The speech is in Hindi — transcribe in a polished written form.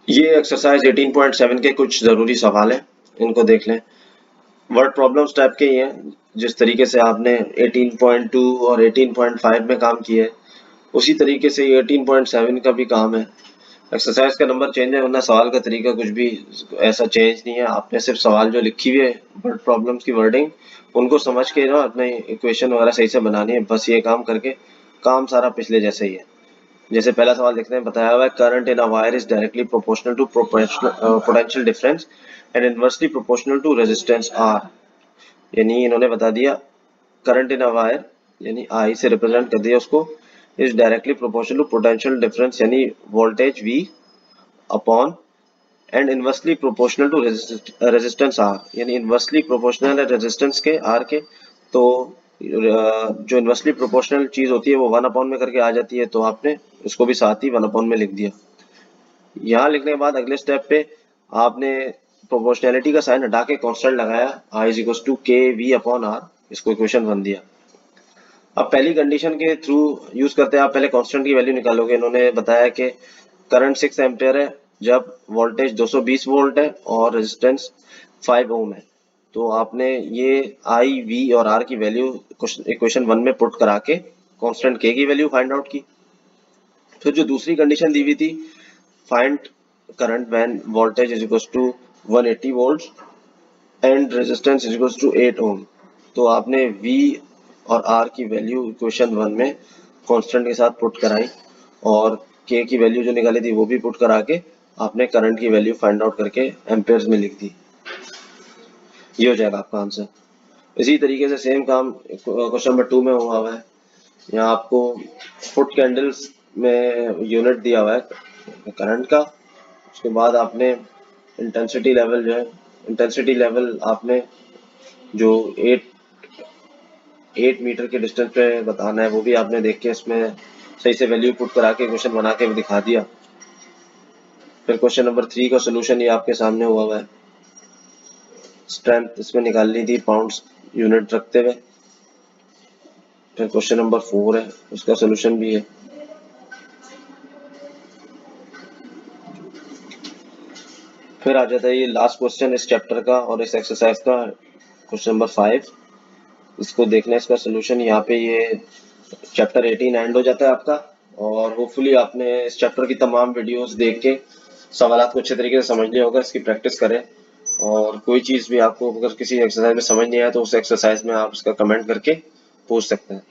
ये एक्सरसाइज 18.7 के कुछ ज़रूरी सवाल हैं, इनको देख लें। वर्ड प्रॉब्लम्स टाइप के ही हैं। जिस तरीके से आपने 18.2 और 18.5 में काम किया है, उसी तरीके से ये 18.7 का भी काम है। एक्सरसाइज का नंबर चेंज है, वरना सवाल का तरीका कुछ भी ऐसा चेंज नहीं है। आपने सिर्फ सवाल जो लिखी हुई है वर्ड प्रॉब्लम्स की वर्डिंग, उनको समझ के ना अपने इक्वेशन वगैरह सही से बनानी है। बस ये काम करके काम सारा पिछले जैसे ही है। जैसे पहला सवाल देखते हैं, बताया हुआ है current in a wire is directly proportional to potential difference and inversely proportional to resistance R. यानी इन्होंने बता दिया करंट इन अ वायर, यानी आई से रिप्रेजेंट कर दिया उसको, is directly proportional to potential difference यानी voltage V upon and inversely proportional to resistance R, यानी इनवर्सली प्रोपोर्शनल है रेजिस्टेंस के आर के। तो जो इनवर्सली प्रोपोर्शनल चीज होती है वो 1 अपॉन में करके आ जाती है, तो आपने उसको भी साथ ही 1 अपॉन में लिख दिया। यहाँ लिखने के बाद अगले स्टेप पे आपने प्रोपोर्शनैलिटी का साइन हटा के कांस्टेंट लगाया, आई इज इक्वल टू के वी अपॉन आर, इसको इक्वेशन 1 दिया। अब पहली कंडीशन के थ्रू यूज करते हैं, आप पहले कांस्टेंट की वैल्यू निकालोगे। इन्होंने बताया कि करंट 6 एम्पियर है जब वोल्टेज 220 वोल्ट है और रेजिस्टेंस 5 ओम है। तो आपने ये आई वी और आर की वैल्यू इक्वेशन 1 में पुट करा के कांस्टेंट के की वैल्यू फाइंड आउट की। फिर जो दूसरी कंडीशन दी हुई थी, find current when voltage is equal to 180 volts and resistance is equal to 8 ohm. तो आपने V और R की वैल्यू इक्वेशन 1 में कांस्टेंट के साथ पुट कराई और K की वैल्यू जो निकाली थी वो भी पुट करा के आपने करंट की वैल्यू फाइंड आउट करके एम्पेयर्स में लिख दी। ये हो जाएगा आपका आंसर। इसी तरीके से सेम काम क्वेश्चन नंबर 2 में हुआ है। यहाँ आपको फुट कैंडल्स में यूनिट दिया हुआ है करंट का। उसके बाद आपने इंटेंसिटी लेवल जो है, इंटेंसिटी लेवल आपने जो 8 मीटर के डिस्टेंस पे बताना है, वो भी आपने देख के इसमें सही से वैल्यू पुट करा के क्वेश्चन बना के दिखा दिया। फिर क्वेश्चन नंबर 3 का सोल्यूशन ये आपके सामने हुआ है। स्ट्रेंथ इसमें निकालनी थी पाउंड्स यूनिट रखते हुए। फिर क्वेश्चन नंबर 4 है, उसका सोल्यूशन भी है। फिर आ जाता है ये लास्ट क्वेश्चन इस चैप्टर का और इस एक्सरसाइज का, क्वेश्चन नंबर 5। इसको देखना है, इसका सोल्यूशन यहाँ पे ये चैप्टर 18 एंड हो जाता है आपका। और होपफुली आपने इस चैप्टर की तमाम वीडियोस देख के सवालात को अच्छे तरीके से समझ लिया होगा। इसकी प्रैक्टिस करें और कोई चीज़ भी आपको अगर किसी एक्सरसाइज में समझ नहीं आया तो उस एक्सरसाइज में आप उसका कमेंट करके पूछ सकते हैं।